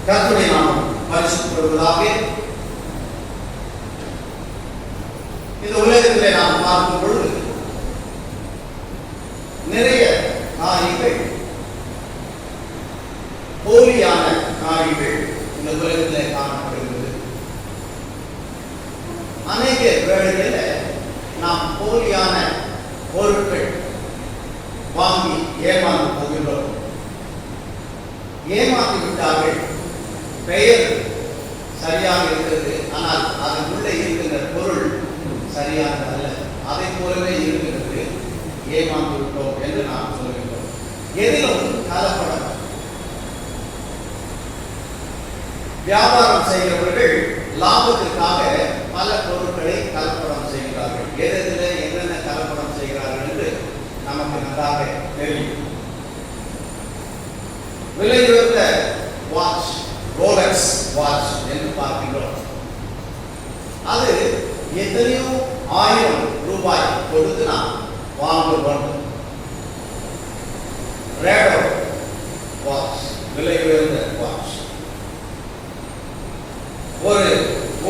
கர்த்தருடைய நாமம் பரிசுத்தப்படுவதாக. இந்த உலகத்திலே நாம் பார்க்கும் பொழுது நிறைய காரியங்கள், போலியான காரியங்கள் இந்த உலகத்திலே காணப்படுகிறது. அநேக வேளைகளில் நாம் போலியான பொருட்கள் வாங்கி ஏமாந்து போகின்றோம். ஏமாந்து விட்டார்கள். பெயர் சரியாக இருக்கிறது, ஆனால் அதன் உள்ளே இருக்கின்ற பொருள் சரியானது அல்ல. அதை போலவே இருக்கிறது. ஏமாந்து விட்டோம் என்று நாம் சொல்கின்றோம். எதிலும் கலப்படம். வியாபாரம் செய்கிறவர்கள் லாபத்திற்காக பல பொருட்களை கலப்படம் செய்கிறார்கள். எதில் என்னென்ன கலப்படம் செய்கிறார்கள் என்று நமக்கு நன்றாக தெரியும். விலையுயர்ந்த வாட்ச், ரோலெக்ஸ் வாட்ச் என்று பார்க்கின்றோம். அது எத்தனையோ 1000 ரூபாய் கொடுத்து நாம் வாங்க வேண்டும். ரேடோ வாட்ச், விலையுயர்ந்த வாட்ச். ஒரு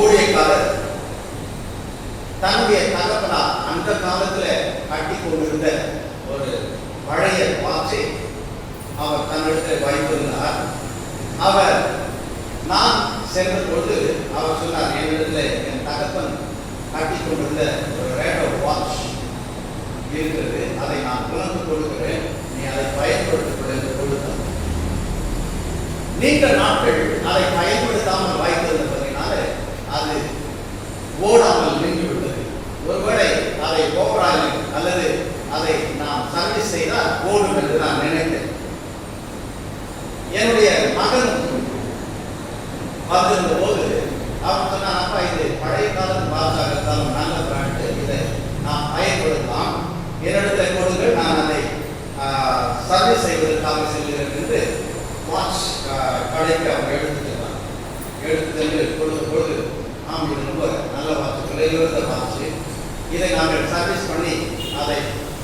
ஊழியக்காரர் தன்னுடைய தகப்பனார் அந்த காலத்தில் கட்டி கொண்டிருந்த ஒரு பழைய வாட்சை அவர் தன்னிடத்தில் வைத்திருந்தார். அவர் நான் சென்ற பொழுது அவர் சொன்னார், என்னிடத்தில் என் தகப்பன் கட்டி கொண்டிருந்த ஒரு ரேடோ வாட்ச் இருக்கிறது, அதை நான் உணர்ந்து கொடுக்கிறேன், நீ அதை பயன்படுத்திக் என்று கொடுத்தார். நீண்ட நாட்கள் அதை பயன்படுத்தாமல் வைத்திருந்தபடினால அது ஓடாமல் நின்றுவிட்டது. ஒருவேளை அதை ஓவரால் அல்லது அதை நாம் சர்வீஸ் செய்தால் ஓடும் என்று நான் நினைத்தேன். என்னுடைய மகன் வந்திருந்த போது அவர் சொன்னார், அப்பா இது பழைய காலத்து வாட்சாக இருந்தாலும் நல்ல பிராண்டு, இதை நாம் பயன்படுத்தலாம், என்னிடத்தில் கொடுங்கள், நான் அதை சர்வீஸ் செய்வதற்காக செல்கிறேன் என்று வாட்ச் கடைக்கு அவங்க எடுத்துக்கிறார். எடுத்து கொடுத்த பொழுது நாம் இது ரொம்ப நல்ல வாட்ச், விலையுயர்ந்த வாட்ச், இதை நாங்கள் சர்வீஸ் பண்ணி அதை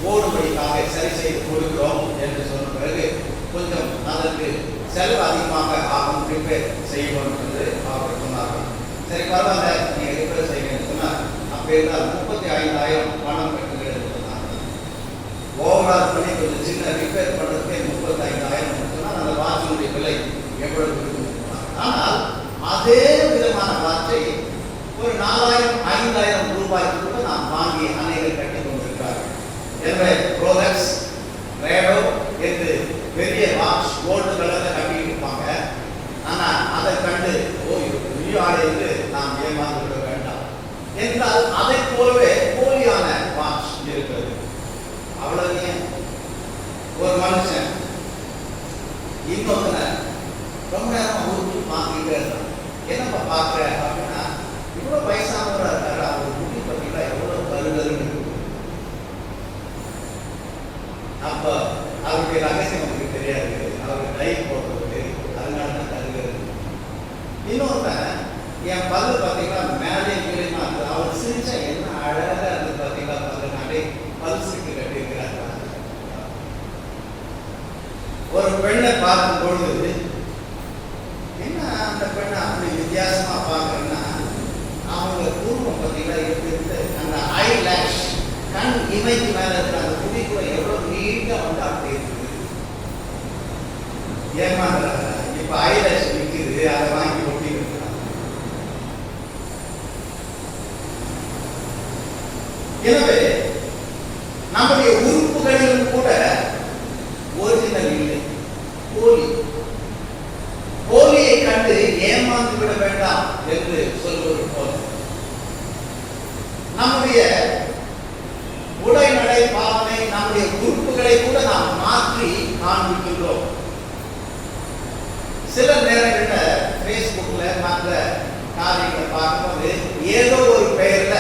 ஓடுபடிக்காக சரி செய்து கொடுக்கிறோம் என்று சொன்ன பிறகு கொஞ்சம் அதற்கு செலவு அதிகமாக ஆகும், ரிப்பேர் செய்வோம் என்று அவர் சொன்னார்கள். சரி பரவாயில்ல, நீங்கள் ரிப்பேர் செய்யுங்கன்னு சொன்னார். அப்போ இருந்தால் 35,000 பணம் கட்டுங்கள் என்று சொன்னார்கள். ஓவரால் பண்ணி கொஞ்சம் சின்ன ரிப்பேர் பண்ணுறதுக்கே 35,000 சொன்னால் அந்த வாட்சினுடைய விலை எவ்வளவு இருக்கும். ஆனால் அதே விதமான வாட்சை ஒரு 4,000 5,000 ரூபாய்க்கு கூட நாம் வாங்கி அநேகர் கட்டி கொண்டிருக்கிறார்கள். எனவே ரோலெக்ஸ், ரேடோ என்று பெரிய வாட்ச் கோல்டு கலர்ல கட்டிட்டு இருப்பாங்க. ஆனால் அதை கண்டு நியூ ஆடை என்று நாம் ஏமாந்து விட வேண்டாம் என்றால் அதை போலவே போலியான வாட்ச் இருக்கிறது. அவ்வளவு ஒரு மனுஷன் இன்னொருத்தனை ரொம்ப நேரம் ஊருக்கு பார்த்துக்கிட்டே இருந்தான். என்னப்பா பார்க்குற அப்படின்னா, இவ்வளோ வயசானவராக இருக்காரு, அவர் முடி பார்த்தீங்களா எவ்வளோ கருகருன்னு. அப்போ அவருடைய ரகசியம் அவருக்கு தெரியாது, அவருக்கு டை போடுறது தெரியும், அதனால தான் கருகிறது. இன்னொருத்தன் என் பல்லு பார்த்தீங்கன்னா மேலே கீழேமா இருக்குது, அவர் சிரிச்சா என்ன அழகாக இருந்து பார்த்தீங்களா பல்லு, நாளே பல்சுக்கு கட்டியிருக்கிறாங்க. ஒரு பெண்ணை பார்க்கும் பொழுது என்ன அந்த பெண்ணை அப்படி வித்தியாசமா பார்க்கறேன்னா, அவங்க குடும்பம் பார்த்தீங்கன்னா எப்படி இருந்து அந்த ஐ லேஷ், கண் இமைக்கு மேல இருக்கிற அந்த முடி கூட எவ்வளவு நீட்டா வந்து அப்படி இருக்குது. ஏமாந்துறாங்க. இப்ப ஐ லேஷ் விற்குது, அதை வாங்கி ஒட்டி இருக்கிறாங்க. எனவே நம்முடைய உறுப்புகளிலும் கூட ஒரிஜினல் இல்லை, போலி. போலியை கண்டு ஏமாந்து விட வேண்டாம் என்று சொல்வது போல நம்முடைய உடைநடை பாவனை, நம்முடைய உறுப்புகளை கூட நாம் மாற்றி காண்பிக்கின்றோம். சில நேரங்களில் பேஸ்புக்ல மற்ற காரியங்களை பார்க்கும்போது ஏதோ ஒரு பெயர்ல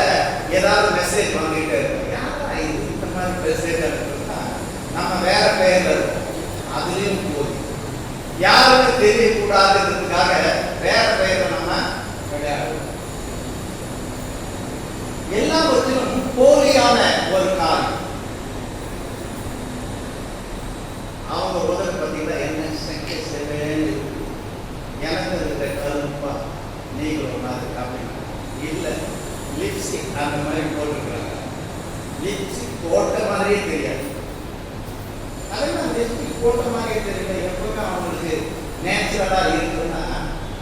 ஏதாவது மெசேஜ் வந்துகிட்டே இருக்கும். யாரா இது இந்த மாதிரி மெசேஜ் இருக்குன்னா நம்ம வேற பெயர்ல இருக்கும். அதுலயும் போய் யாருக்கு தெரியக்கூடாதுன்றதுக்காக வேற பெயரை நம்ம கிடையாது. எல்லாவற்றிலும் போலியான ஒரு காரியம். அவங்க உதவி பார்த்தீங்கன்னா என்ன எனக்கு இல்லை, லிப்ஸ்டிக் அந்த மாதிரி போட்டுருக்குறாங்க. லிப்ஸ்டிக் போட்ட மாதிரியே தெரியாது. அதெல்லாம் லிப்ஸ்டிக் போட்ட மாதிரியே தெரியல. எப்பவுமே அவங்களுக்கு நேச்சுரலா இருக்குன்னா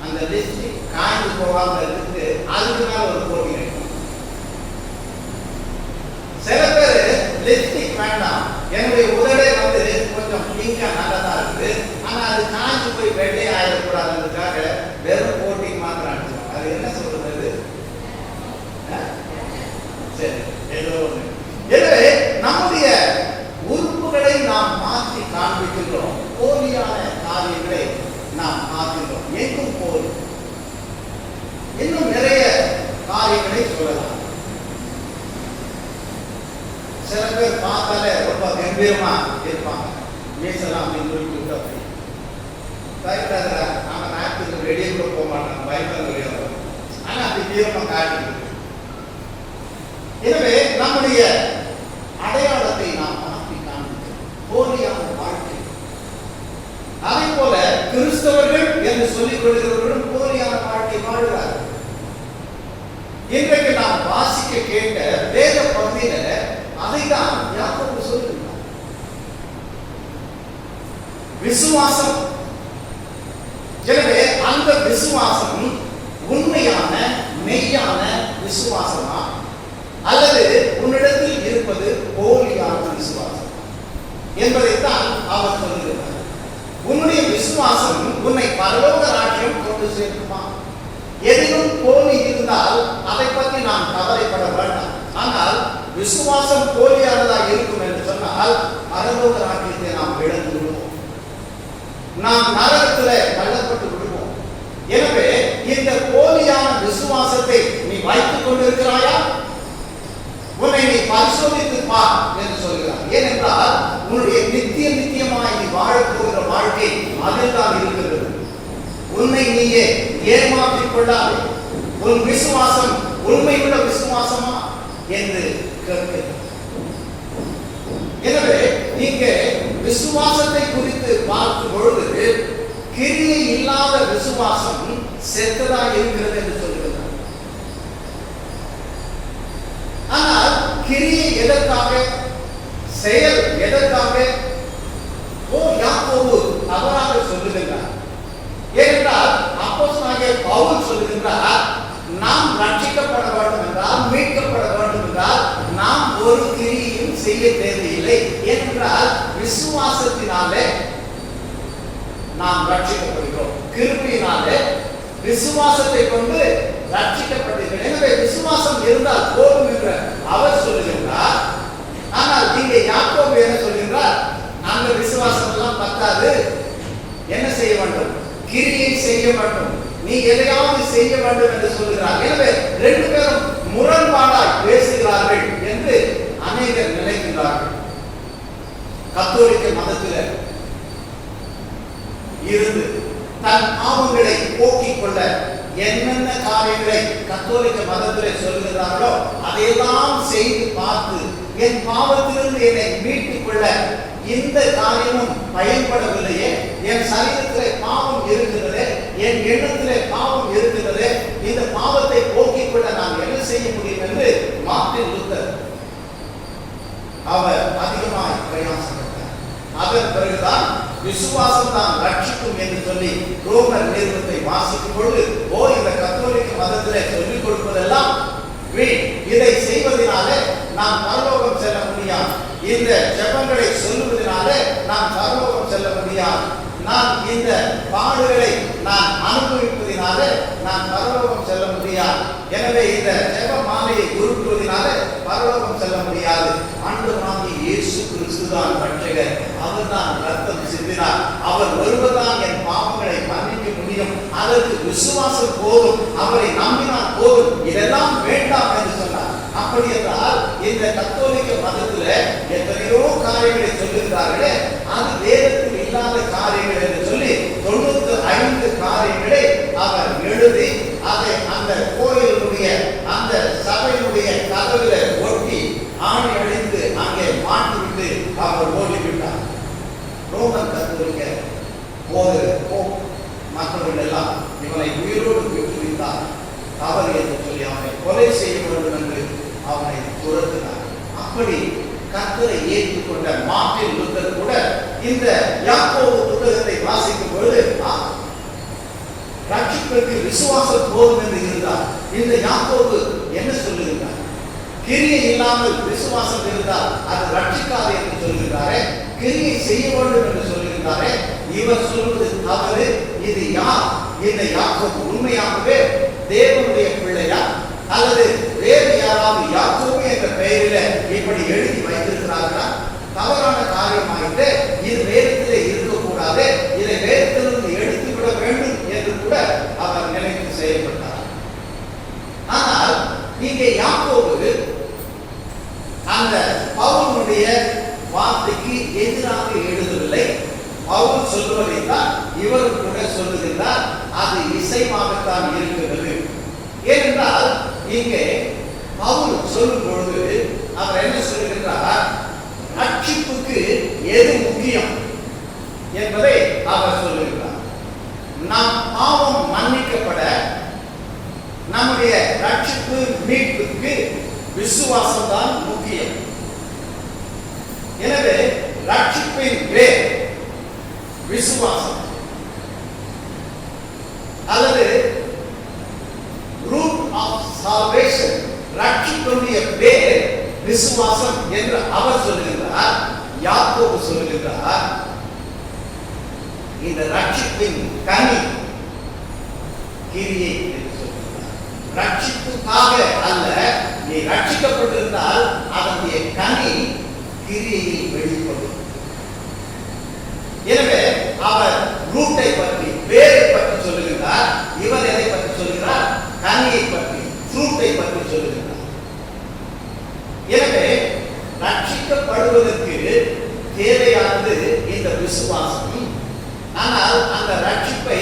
அந்த லிப்ஸ்டிக் காய்ந்து போகாம இருக்கு. அதுக்கு மேல ஒரு போட்டி இருக்கும். சில பேர் லிப்ஸ்டிக் வேண்டாம், என்னுடைய உதடே வந்து கொஞ்சம் பிங்கா நல்லதா இருக்கு, ஆனா அது காய்ச்சி போய் வெள்ளை ஆயிடக்கூடாதுன்றதுக்காக வெறும் போட்டி மாத்திரம் அடிச்சோம். அது என்ன சொல்றது? சரி, ஏதோ ஒண்ணு. எனவே நம்முடைய உறுப்புகளை நாம் மாற்றி காண்பிக்கின்றோம். போலியான காரியங்களை நாம் மாற்றுகிறோம். எங்கும் போல் இன்னும் நிறைய காரியங்களை சொல்லலாம். சில பேர் பார்த்தாலே ரொம்ப கம்பீரமா இருப்பாங்க. மீசலாம் அப்படின்னு சொல்லிட்டு அப்படி பயப்படாத, நாம நாட்டுக்கு வெளியே கூட போக மாட்டாங்க, பயப்பட வெளியே. ஆனா அப்படி தீவிரமா காட்டு. எனவே நம்முடைய அடையாளத்தை நாம் மாற்றி காண்பிக்கிறோம். போலியான வாழ்க்கை. அதே போல கிறிஸ்தவர்கள் என்று சொல்லிக் கொள்கிறவர்களும் போலியான வாழ்க்கை வாழ்கிறார்கள். இன்றைக்கு நாம் வாசிக்க கேட்ட வேத பகுதியில அதைதான் யாக்கோபு சொல்லுகிறார். விசுவாசம். எனவே அந்த விசுவாசம் உண்மையான மெய்யான விசுவாசமா அல்லது உன்னிடத்தில் இருப்பது போலியான விசுவாசம் என்பதைத்தான் அவர் சொல்லுகிறார். உன்னுடைய விசுவாசம் உன்னை பரலோக ராஜ்யம் கொண்டு சேர்க்குமா? எதிலும் போலி இருந்தால் அதை பற்றி நாம் கவலைப்பட வேண்டாம். ஆனால் விசுவாசம் போலியானதாக இருக்கும் என்று சொன்னால் பரலோக ராஜ்யத்தை நாம் இழந்து விடுவோம், நாம் நரகத்திலே தள்ளப்பட்டு விடுவோம். எனவே இந்த போலியான விசுவாசத்தை நீ வைத்துக் கொண்டிருக்கிறாயா? உன்னை நீ பரிசோதித்து பார் என்று சொல்கிறார். ஏனென்றால் உன்னுடைய நித்தியமாய் நீ வாழப் போகிற வாழ்க்கை அதில் தான் இருக்கிறது. உன்னை நீயே ஏமாற்றிக் கொள்ளாதே. உன் விசுவாசம் உண்மையுள்ள விசுவாசமா என்று கேட்கிறது. எனவே இங்கே விசுவாசத்தை குறித்து பார்க்கும் பொழுது கிரியை இல்லாத விசுவாசம் செத்ததா இருக்கிறது என்று சொல்கிறார். ஆனால் கிரியை எதற்காக, செயல் எதற்காக? யாக்கோபு தவறாக சொல்லுகின்றார். ஏனென்றால் அப்போஸ்தலனாகிய பவுல் சொல்லுகின்றார், நாம் ரட்சிக்கப்பட வேண்டும் என்றால், மீட்கப்பட வேண்டும் என்றால் நாம் ஒரு கிரியையும் செய்ய தேவையில்லை. ஏனென்றால் விசுவாசத்தினாலே நாம் ரட்சிக்கப்படுகிறோம். கிருபையினாலே விசுவாசத்தை கொண்டு ரட்சிக்கப்பட்டீர்கள். எனவே விசுவாசம் இருந்தால் போதும் என்று அவர் சொல்லுகின்றார். ஆனால் இங்கே யாக்கோபு என்ன சொல்கின்றார்? அந்த விசுவாசம் எல்லாம் பத்தாது, என்ன செய்ய வேண்டும்? கிரியை செய்ய வேண்டும், நீ எதையாவது செய்ய வேண்டும் என்று சொல்கிறார். எனவே ரெண்டு பேரும் முரண்பாடாய் பேசுகிறார்கள் என்று அநேகர் நினைக்கிறார்கள். கத்தோலிக்க மதத்தில் இருந்து தன் பாவங்களை போக்கிக் கொள்ள என்னென்ன காரியங்களை கத்தோலிக்க மதத்திலே சொல்கிறார்களோ அதையெல்லாம் செய்து பார்த்து என் பாவத்திலிருந்து என்னை மீட்டுக் கொள்ள இந்த காரியமும் பயன்படவில்லையே, என் சரீரத்திலே பாவம் இருக்கிறதே, என் எண்ணத்திலே பாவம் இருக்கிறதே, இந்த பாவத்தை போக்கிக் கொள்ள நான் என்ன செய்ய முடியும் என்று மார்ட்டின் லூத்தர் அவர் அதிகமாய் பிரயாசப்பட்டார். அதன் பிறகுதான் விசுவாசம் தான் ரட்சிக்கும் என்று சொல்லி ரோமர் நிறுவனத்தை வாசிக்கும் பொழுது, இந்த கத்தோலிக்க மதத்திலே சொல்லிக் கொடுப்பதெல்லாம் வீண், இதை செய்வதனாலே நாம் பரலோகம் செல்ல முடியாது, இந்த ஜெபங்களை சொல்லுவதனாலே நாம் பரலோகம் செல்ல முடியாது, நான் இந்த பாடுகளை நான் அனுபவிப்பதினாலே நான் பரலோகம் செல்ல முடியாது, எனவே இந்த ஜெப மாலையை உருட்டுவதனாலே பரலோகம் செல்ல முடியாது. ஆண்டவராகிய இயேசு கிறிஸ்து தான் ரட்சகர், அவர் தான் ரத்தம் சிந்தினார், அவர் ஒருவர்தான் என் பாவங்களை மன்னிக்க முடியும், அதற்கு விசுவாசம் போதும், அவரை நம்பினால் போதும், இதெல்லாம் வேண்டாம் என்று சொன்னார். அப்படி என்றால் இந்த கத்தோலிக்க மதத்தில் எத்தனையோ காரியங்களை சொல்லுகிறார்களே, அது வேதத்தில் இல்லாத காரியங்கள் என்று சொல்லி 95 காரியங்களை அவர் எழுதி அதை அந்த கோயிலுடைய அந்த சபையினுடைய கதவில ஒட்டி ஆணை அடித்து அங்கே மாட்டிவிட்டு அவர் ஓடிவிட்டார். ரோமன் கத்தோலிக்க போதகர் மற்றவர்கள் எல்லாம் இவனை உயிரோடு விட்டு வைத்தார். தவறு என்று சொல்லி அவனை கொலை செய்ய வேண்டும் என்று அவனை துரத்தினார். அப்படி கர்த்தரை ஏற்றுக்கொண்ட மார்ட்டின் லூத்தர் கூட இந்த யாக்கோபு புத்தகத்தை வாசிக்கும் பொழுது ரட்சிப்பிற்கு விசுவாசம் போதும் என்று இருந்தார். இந்த யாக்கோபு என்ன சொல்லுகிறார்? கிரியை இல்லாமல் விசுவாசம் இருந்தால் அது ரட்சிக்காது என்று சொல்லுகிறாரே, கிரியை செய்ய வேண்டும் என்று சொல்லுகிறாரே. இவர் சொல்வது தவறு. இது யார்? இந்த யாக்கோபு உண்மையாகவே தேவனுடைய பிள்ளையா அல்லது வேறு யாராவது யாக்கோபு என்ற பெயரில் இப்படி எழுதி வைத்திருக்கிறார்களா? தவறான காரியமாயிட்டு இது வேதத்திலே இருக்கக்கூடாது, இதை வேதத்திலிருந்து எடுத்துவிட வேண்டும் என்று கூட அவர் நினைத்து செயல்பட்டார். ஆனால் இங்கே யாக்கோபு அந்த பவுலுடைய வார்த்தைக்கு எதிராக எழுதவில்லை. பவுல் சொல்வதை தான் இவரும் கூட சொல்லுகின்றார். அது இசைவாகத்தான் இருக்கிறது. ஏனென்றால் இங்கே பவுல் சொல்லும் பொழுது அவர் என்ன சொல்லுகின்றார்? ரட்சிப்புக்கு எது முக்கியம் என்பதை அவர் சொல்லுகிறார். நம் பாவம் மன்னிக்கப்பட நம்முடைய ரட்சிப்பு மீட்புக்கு விசுவாசம் தான் முக்கியம். எனவே ரட்சிப்பின் பேர் விசுவாசம் அல்லது ரூட் ஆஃப் சால்வேஷன், ரட்சிப்புடைய பேர் விசுவாசம் என்று அவர் சொல்லுகிறார். யாக்கோபு சொல்லுகிறார் இந்த ரட்சிப்பின் கனி கிரியை என்று சொல்லுகிறார். ரட்சிப்புக்காக அல்ல, நீ ரட்சிக்கப்பட்டிருந்தால் அதனுடைய கனி கிரியையில் வெளிப்படும். எனவே அவர் ரூட்டை பற்றி வேரை பற்றி சொல்லுகிறார். இவர் எதை பற்றி சொல்லுகிறார்? கனியை பற்றி, ஃப்ரூட்டை பற்றி சொல்லுகிறார். எனவே ரட்சிக்கப்படுவதற்கு தேவையானது இந்த விசுவாசம். ஆனால் அந்த ரட்சிப்பை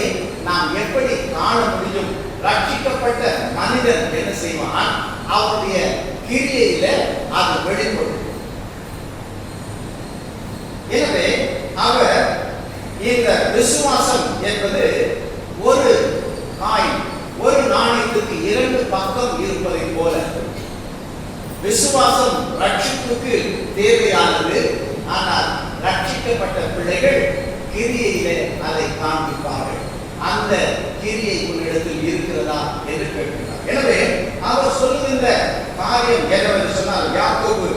நாம் எப்படி காண முடியும்? ரட்சிக்கப்பட்ட மனிதன் என்ன செய்வான்? அவருடைய கிரியையில அது வெளிப்படும். எனவே அவர் இந்த விசுவாசம் என்பது ஒரு காயின், ஒரு நாணயத்துக்கு இரண்டு பக்கம் இருப்பதை போல விசுவாசம் ரட்சிப்புக்கு தேவையானது. ஆனால் ரட்சிக்கப்பட்ட பிள்ளைகள் கிரியையிலே அதை காண்பிப்பார்கள். அந்த கிரியை உன்னிடத்தில் இருக்கிறதா என்று கேட்கிறார். எனவே அவர் சொல்லுகின்ற காரியம் என்னவென்று சொன்னால், யாக்கோபு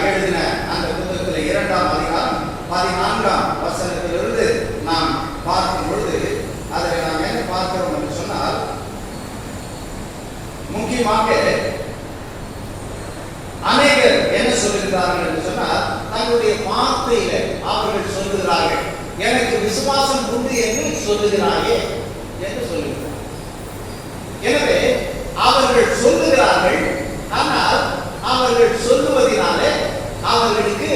எழுதின அந்த புத்தகத்தில் 2ஆம் அதிகாரம் 14ஆம் வசனத்திலிருந்து நாம் பார்க்கும் பொழுது அதை நாம் என்ன பார்க்கிறோம் என்று சொன்னால், முக்கியமாக அநேகர் என்ன சொல்லுகிறார்கள் என்று சொன்னால், தங்களுடைய வார்த்தையில அவர்கள் சொல்லுகிறார்கள், எனக்கு விசுவாசம் உண்டு என்று சொல்லுகிறாயே என்று சொல்லுகிறார். எனவே அவர்கள் சொல்லுகிறார்கள். ஆனால் அவர்கள் சொல்லுவதனாலே அவர்களுக்கு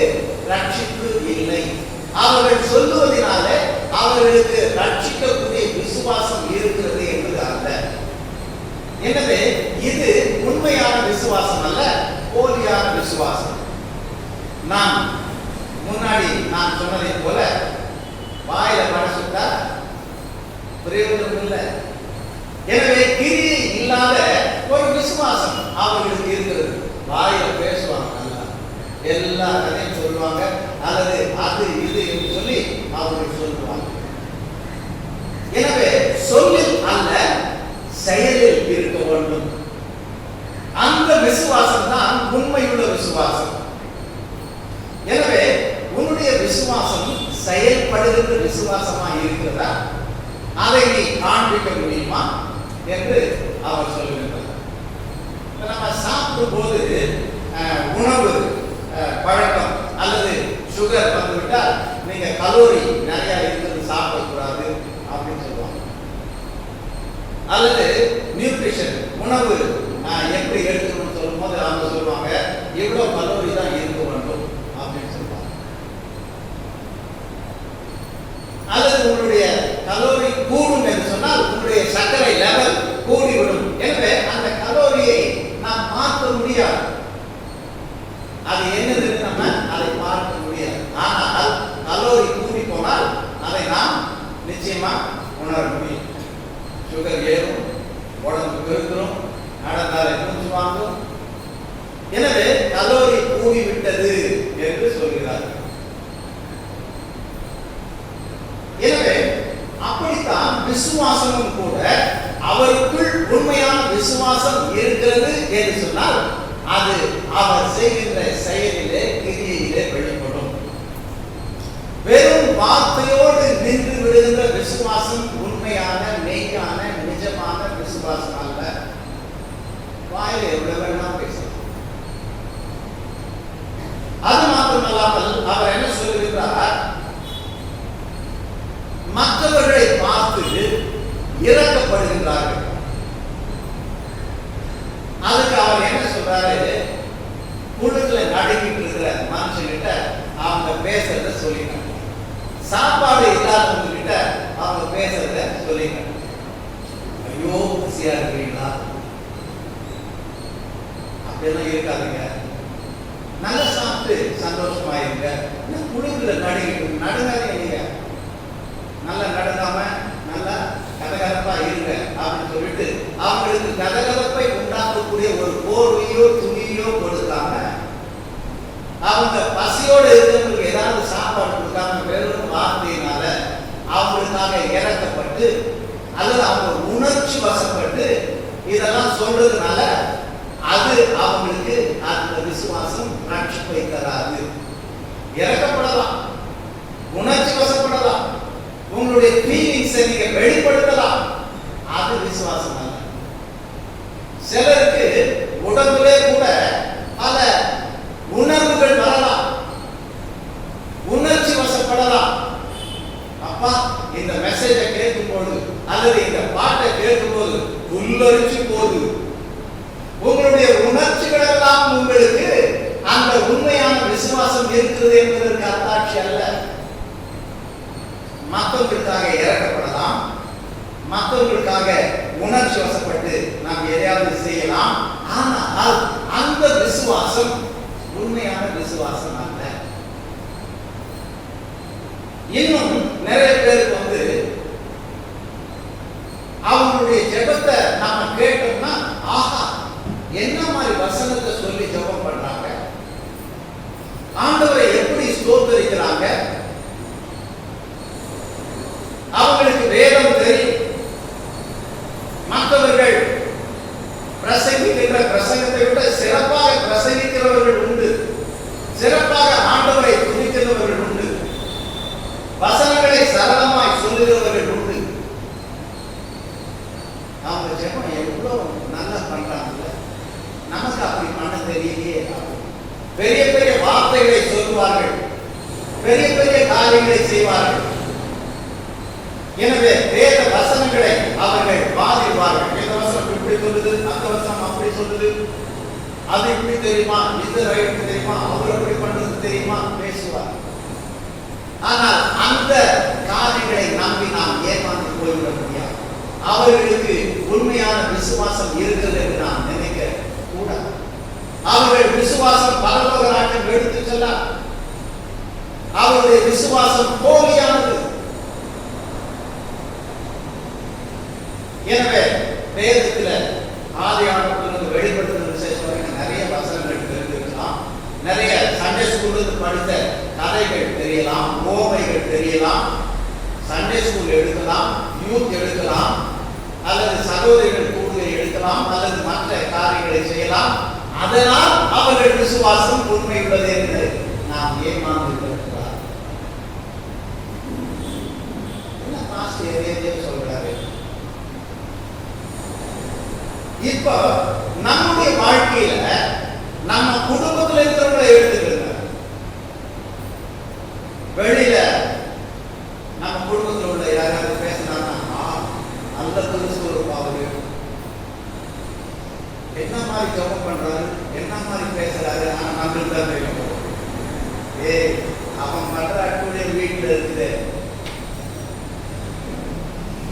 ரட்சிப்பு இல்லை. அவர்கள் சொல்லுவதனாலே அவர்களுக்கு ரட்சிக்கக்கூடிய விசுவாசம் இருக்கிறது என்பது அல்ல. எனவே இது உண்மையான விசுவாசம் அல்ல, போலியான விசுவாசம். நான் முன்னாடி நான் சொன்னதை போல வாயில மனசுட்டா பிரயோஜனம் இல்லை. எனவே கிரியை இல்லாத ஒரு விசுவாசம் அவர்களுக்கு இருக்கிறது. வாயில பேசுவாங்க, நல்லா எல்லா கதையும் சொல்லுவாங்க, அல்லது அது இது என்று சொல்லி அவர்கள் சொல்லுவாங்க. எனவே சொல்லில் அல்ல, செயலில் இருக்க வேண்டும். அந்த விசுவாசம் தான் உண்மையுள்ள விசுவாசம். எனவே உன்னுடைய விசுவாசம் செயல்படுகின்ற விசுவாசமா இருக்கிறதா? அதை நீ காண்பிக்க முடியுமா என்று அவர் சொல்லுகின்றார். நம்ம சாப்பிடும் போது உணவு பழக்கம் அல்லது சுகர் வந்துவிட்டால் நீங்க கலோரி நிறைய இருக்கிறது சாப்பிடக்கூடாது அப்படின்னு சொல்லுவாங்க. அல்லது நியூட்ரிஷன், உணவு எப்படி எடுக்கணும்னு சொல்லும் போது அவங்க சொல்லுவாங்க, இவ்வளவு கலோரி தான் இருக்க வேண்டும் அப்படின்னு சொல்லுவாங்க. அல்லது உங்களுடைய கலோரி கூடும் என்று சொன்னால் உங்களுடைய சர்க்கரை லெவல் கூடிவிடும். எனவே அந்த கலோரியை நாம் பார்க்க முடியாது. அது என்னது நம்ம அதை பார்க்க முடியாது. ஆனால் கலோரி கூடி போனால் அதை நாம் நிச்சயமா உணர முடியும். சுகர் ஏறும், உடம்பு பெருக்கிறோம், நடந்தாலே மூச்சு வாங்கும். எனவே கலோரி கூடிவிட்டது என்று சொல்கிறார். எனவே அப்படித்தான் விசுவாசமும் கூட, அவருக்குள் உண்மையான விசுவாசம் இருக்கிறது என்று சொன்னால் அது அவர் செய்கின்ற செயலிலே, கிரியையிலே வெளிப்படும். வெறும் வார்த்தையோடு நின்று விடுகின்ற விசுவாசம் உண்மையான, மெய்யான, நிஜமான விசுவாசம் அல்ல. வாயில எவ்வளவு வேணா பேசலாம். அது மாத்திரமல்லாமல் அவர் என்ன சொல்லுகிறார், மற்றவர்களை பார்த்து இரக்கப்படுகின்றார்கள். அதுக்கு அவர் என்ன சொல்றாரு, குழுக்களை நடுங்கிட்டு இருக்கிற மனுஷங்கிட்ட அவங்க பேசுறத சொல்லிட்டாங்க, சாப்பாடு இல்லாதவங்க கிட்ட அவங்க பேசுறத சொல்லிட்டாங்க. ஐயோ பசியா இருக்கிறீங்களா, அப்படியெல்லாம் இருக்காதுங்க, நல்லா சாப்பிட்டு சந்தோஷமா இருங்க. குழுக்களை நடுங்காதீங்க, நீங்க நல்லா நடுங்காம நல்லா கதகதப்பா இருங்க அப்படின்னு சொல்லிட்டு அவங்களுக்கு கதகதப்பை உண்டாக்கக்கூடிய ஒரு போர்வையோ துணியோ கொடுக்காம, அவங்க பசியோடு இருக்கிறவங்களுக்கு ஏதாவது சாப்பாடு கொடுக்காம வெறும் வார்த்தையினால அவங்களுக்காக இறக்கப்பட்டு அல்லது அவங்க உணர்ச்சி வசப்பட்டு இதெல்லாம் சொல்றதுனால அது அவங்களுக்கு அந்த விசுவாசம் ரட்சிப்பை தராது. இறக்கப்படலாம், உணர்ச்சி வசப்படலாம், உங்களுடைய ஃபீலிங்ஸை நீங்க வெளிப்படுத்தலாம், அது விசுவாசம் அல்ல. சிலருக்கு உடம்பிலே கூட பல உணர்வுகள் வரலாம், உணர்ச்சி வசப்படலாம். அப்பா இந்த மெசேஜை கேட்கும் போது அல்லது இந்த பாட்டை கேட்கும் போது உள்ளரிச்சு போது உங்களுடைய உணர்ச்சிகள் எல்லாம் உங்களுக்கு அந்த உண்மையான விசுவாசம் இருக்கிறது என்பதற்கு அத்தாட்சி அல்ல. மற்றவர்களுக்காக இறக்கப்படலாம், மற்றவர்களுக்காக உணர்ச்சி வசப்பட்டு நாம் எதையாவது செய்யலாம். ஆனால் அந்த விசுவாசம் உண்மையான விசுவாசம் அல்ல. இன்னும் நிறைய பேருக்கு அவங்களுடைய ஜெபத்தை நாம கேட்டோம்னா, ஆஹா என்ன மாதிரி வசனத்தை சொல்லி ஜெபம் பண்றாங்க, ஆண்டவரை எப்படி ஸ்தோத்தரிக்கிறாங்க, அவங்களுக்கு வேதம் தெரியும். மற்றவர்கள் பிரசங்கிக்கின்ற பிரசங்கத்தை விட சிறப்பாக பிரசங்கிக்கிறவர்கள் உண்டு, சிறப்பாக ஆண்டவரை துதிக்கிறவர்கள் உண்டு, வசனங்களை சரளமாய் சொல்லுகிறவர்கள் உண்டு. அவங்க ஜெபம் எவ்வளவு நல்லா பண்றாங்கல்ல, நமக்கு அப்படி பண்ண தெரியலையே. பெரிய பெரிய வார்த்தைகளை சொல்லுவார்கள், பெரிய பெரிய காரியங்களை செய்வார்கள். எனவே வேத வசனங்களை அவர்கள் வாதிடுவார்கள். இந்த வசனம் இப்படி சொல்லுது, அந்த வசனம் அப்படி சொல்லுது, அது இப்படி தெரியுமா, இது ரைட் தெரியுமா, அவர் எப்படி பண்றது தெரியுமா பேசுவார். ஆனால் அந்த காரியங்களை நம்பி நாம் ஏமாந்து போய்விட முடியாது. அவர்களுக்கு உண்மையான விசுவாசம் இருக்கிறது என்று நாம் நினைக்க கூடாது. அவர்கள் விசுவாசம் பரலோக நாட்டம் எடுத்து செல்ல, அவருடைய விசுவாசம் போலியானது. எனவே வேதத்தில் ஆதியாகமத்திலிருந்து வெளிப்படுத்தும் விசேஷம் வரைக்கும் நிறைய வசனங்கள் தெரிஞ்சிருக்கலாம், நிறைய சண்டே ஸ்கூலுக்கு படித்த கதைகள் தெரியலாம், ஓமைகள் தெரியலாம். சண்டே ஸ்கூல் எடுக்கலாம், யூத் எடுக்கலாம், அல்லது சகோதரிகள் கூடுதல் எடுக்கலாம், அல்லது மற்ற காரியங்களை செய்யலாம். அதனால் அவர்கள் விசுவாசம் உண்மை உள்ளது என்று நாம் ஏமாந்து இருக்கிறார். என்ன பாஸ்டர் சொல்றாரு? இப்ப நம்முடைய வாழ்க்கையில நம்ம குடும்பத்தில் இருக்கிறவங்களை எடுத்துக்கிறோம். வெளியில நம்ம குடும்பத்தில் உள்ள யாராவது பேசினாங்கன்னா அந்த கிறிஸ்துவ என்ன மாதிரி ஜெபம் பண்றாரு, என்ன மாதிரி பேசுறாரு, ஆனா நம்மளுக்கு தான் தெரியும். அவன் பண்ற அட்டுடைய வீட்டுல இருக்குது,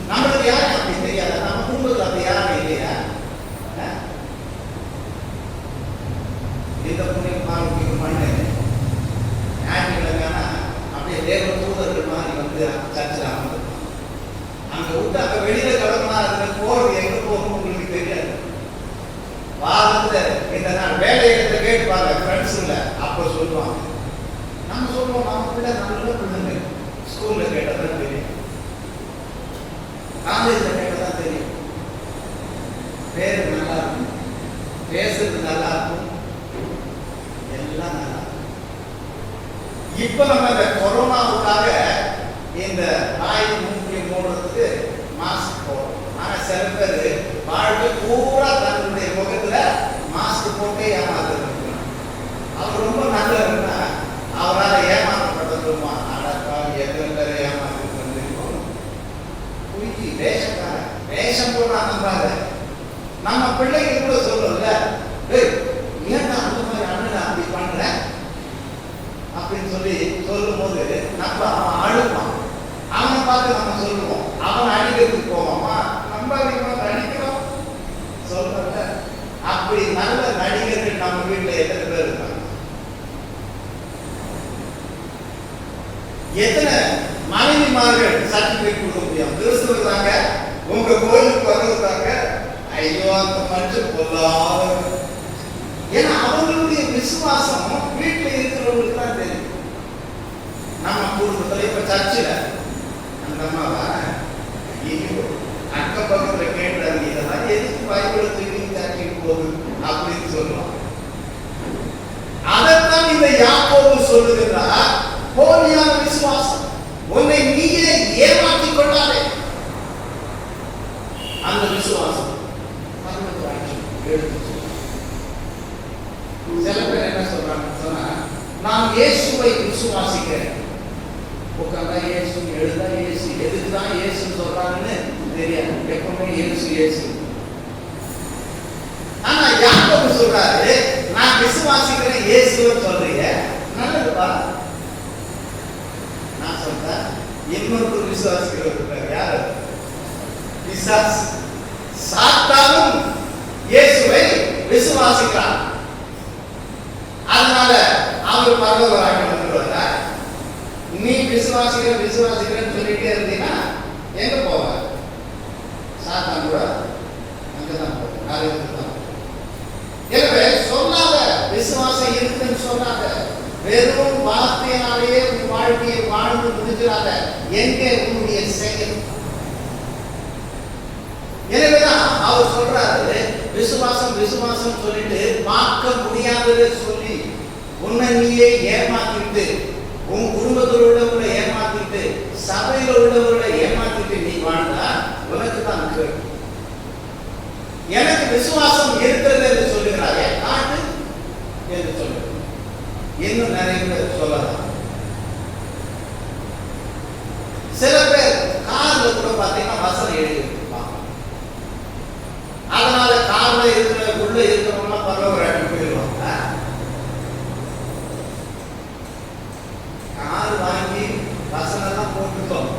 நம்மளுக்கு யாரும் அப்படி தெரியாது. நம்ம குடும்பத்தில் அப்படி யாரும் இல்லையா? இந்த புண்ணியம் பாருங்க பண்ணு ஞாயிற்றுக்கிழமைனா அப்படியே தேவ தூதர்கள் மாதிரி சர்ச்சில் அமர்ந்து அங்க விட்டு அங்க வெளியில கிளம்புனா அதுல போறது எங்க போகணும் உங்களுக்கு வேலை இடத்துல கேட்பாங்க ஃப்ரெண்ட்ஸ் இல்ல, அப்ப சொல்லுவாங்க. நம்ம சொல்லுவோம் நம்ம பிள்ளை நல்ல பிள்ளைங்க, ஸ்கூல்ல கேட்டதான் தெரியும், காலேஜ்ல கேட்டதான் தெரியும், பேரு நல்லா இருக்கும், பேசுறது நல்லா இருக்கும், எல்லாம் நல்லா இருக்கும். இப்ப நம்ம இந்த கொரோனாவுக்காக இந்த வாய் மூக்கை மூடுறதுக்கு மாஸ்க் போடுறோம். ஆனா சில பேர் வாழ்க்கை பூரா தன்னுடைய முகத்துல மாஸ்க் போட்டே ஏமாத்துறாங்க. அவர் ரொம்ப நல்லவர்னா அவரால் ஏமாற்றப்பட்டதுமா அடக்கா எத்தனை பேரை ஏமாத்திட்டு வந்திருக்கோம். குயிக்கி வேஷக்காரன் வேஷம் போனா நம்பாத. நம்ம பிள்ளைங்க கூட சொல்லல, ஏன்டா அந்த மாதிரி அண்ணன் அப்படி பண்ற அப்படின்னு சொல்லும் போது நம்ம அவன் அழுப்பான். அவனை பார்த்து நம்ம சொல்லுவோம், அவன் அடிக்கிறதுக்கு போவோமா, நம்ம அடிக்கிறோம் சொல்றத. அப்படி நல்ல நடிகர்கள் நம்ம வீட்டுல எத்தனை பேர் இருக்காங்க? எத்தனை மனைவிமார்கள் சர்டிபிகேட் கொடுக்க முடியும்? கிறிஸ்துவ தாங்க, உங்க கோயிலுக்கு வருவதாங்க, ஐயோ அந்த மனுஷன் பொல்லாத. ஏன்னா அவங்களுடைய விசுவாசம் வீட்டுல இருக்கிறவங்களுக்கு தான் தெரியும். நம்ம குடும்பத்துல இப்ப சர்ச்சில் அந்த அம்மாவா அக்க பக்கத்துல கேட்டாங்க, இதெல்லாம் எதுக்கு பைபிளை தூக்கி சர்ச்சுக்கு போகுது அப்படின்னு சொல்லுவாங்க. அதைத்தான் இந்த யாக்கோபு சொல்லுகிறார், போலியான விசுவாசம், உன்னை நீயே ஏமாற்றிக் கொண்டாலே அந்த விசுவாசம் எடுத்து. சில பேர் என்ன சொல்றாங்க சொன்னா, நான் இயேசுவை விசுவாசிக்கிறேன், உட்கார்ந்தா இயேசு, எழுதா இயேசு, எதுக்குதான் இயேசு சொல்றாங்கன்னு தெரியாது, எப்பவுமே இயேசு இயேசு. ஆனா யாக்கோபு சொல்றாரு, நான் விசுவாசிக்கிறேன் இயேசுன்னு சொல்றீங்க, நல்லதுப்பா. நான் சொல்றேன், இன்னொரு விசுவாசிக்கிறவர் யாரு? பிசாசு. சாத்தானும் இயேசுவை விசுவாசிக்கிறான். அதனால அவர் பரலோக ராஜ்யம் வந்துடுவாரா? நீ விசுவாசிக்கிறேன்னு சொல்லிட்டே இருந்தீங்கன்னா எங்க போவ? சாத்தான் கூட அங்கதான் போவாங்க. எனவே சொல்லாத விசுவாசம் இருக்குன்னு சொல்லாத, வெறும் வார்த்தையினாலேயே உன் வாழ்க்கையை வாழ்ந்து முடிஞ்சிடாத. எங்கே உன்னுடைய செயல்? எனவேதான் அவர் சொல்றாரு, விசுவாசம் விசுவாசம் சொல்லிட்டு பார்க்க முடியாததை சொல்லி உன்னை நீயே ஏமாத்திட்டு, உன் குடும்பத்தில் உள்ளவர்களை ஏமாத்திட்டு, சபையில் உள்ளவர்களை ஏமாத்திட்டு நீ வாழ்ந்தா உனக்கு தான் கேடு. எனக்கு விசுவாசம் இருக்கிறது என்று சொல்லுகிறாரே, காட்டு என்று சொல்லு. இன்னும் நிறைய பேர் சொல்லலாம். சில பேர் கார்ல கூட பார்த்தீங்கன்னா வசனம் எழுதியிருப்பாங்க. அதனால கார்ல இருக்கிற உள்ள இருக்கிறவங்க பரவாயில்ல போயிடுவாங்க. கார் வாங்கி வசனம் எல்லாம் போட்டுட்டோம்.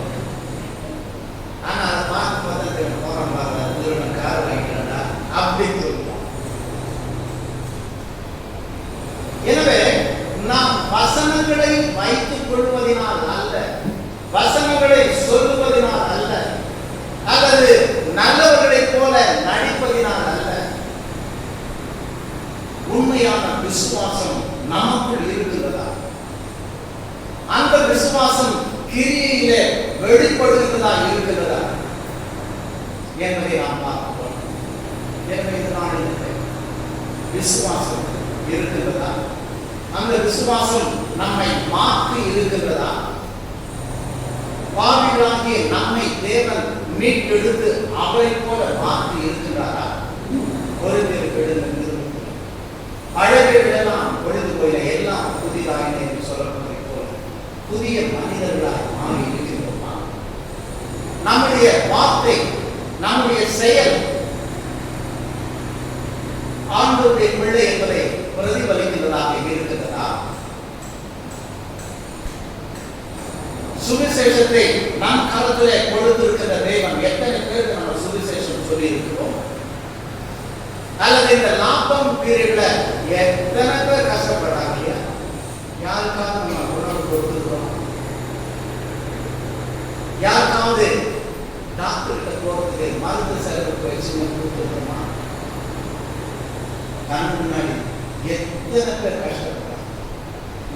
ஆனா அதை பார்த்து பார்த்தா போறோம் பாருங்க, கார் வாங்கிக்கிறா அப்படின்னு சொல்லுவோம். எனவே நாம் வசனங்களை வைத்துக் கொள்வதனால் அல்ல, வசனங்களை சொல்லுவதனால் அல்ல, அல்லது நல்லவர்களை போல நடிப்பதினால் அல்ல, உண்மையான விசுவாசம் நமக்குள் இருக்கிறதா, அந்த விசுவாசம் கிரியையிலே வெளிப்படுகிறதா இருக்கிறதா என்பதை நாம் பார்க்கிறோம். எனவே இதனால் விசுவாசம் இருக்கிறதா, அந்த விசுவாசம் நம்மை மாற்றி இருக்கிறதா, பாவிகளாகிய நம்மை தேவன் மீட்டெடுத்து அவரை போல மாற்றி இருக்கிறாரா? ஒரு பழையெல்லாம் பொழுது போயில எல்லாம் புதிதாக என்று சொல்லப்படுவதை போல புதிய மனிதர்களாக மாறி இருக்கின்றோமா? நம்முடைய வார்த்தை, நம்முடைய செயல் ஆண்டவருடைய பிள்ளை என்பதை பிரதிபலிக்கிறதாக இருக்கிறதா? சுவிசேஷத்தை நம் காலத்திலே கொடுத்திருக்கிற தேவன் எத்தனை பேருக்கு நம்ம சுவிசேஷம் சொல்லி இருக்கிறோம்? அல்லது இந்த லாக்டவுன் பீரியட்ல எத்தனை பேர் கஷ்டப்படாங்க? யாருக்காவது நம்ம உணவு கொடுத்துருக்கோம்? யாருக்காவது டாக்டர் கிட்ட போறதுக்கு மருந்து செலவு பயிற்சி கொடுத்துருக்கோமா? கண் முன்னாடி எத்தனை பேர் கஷ்டப்படுறாங்க.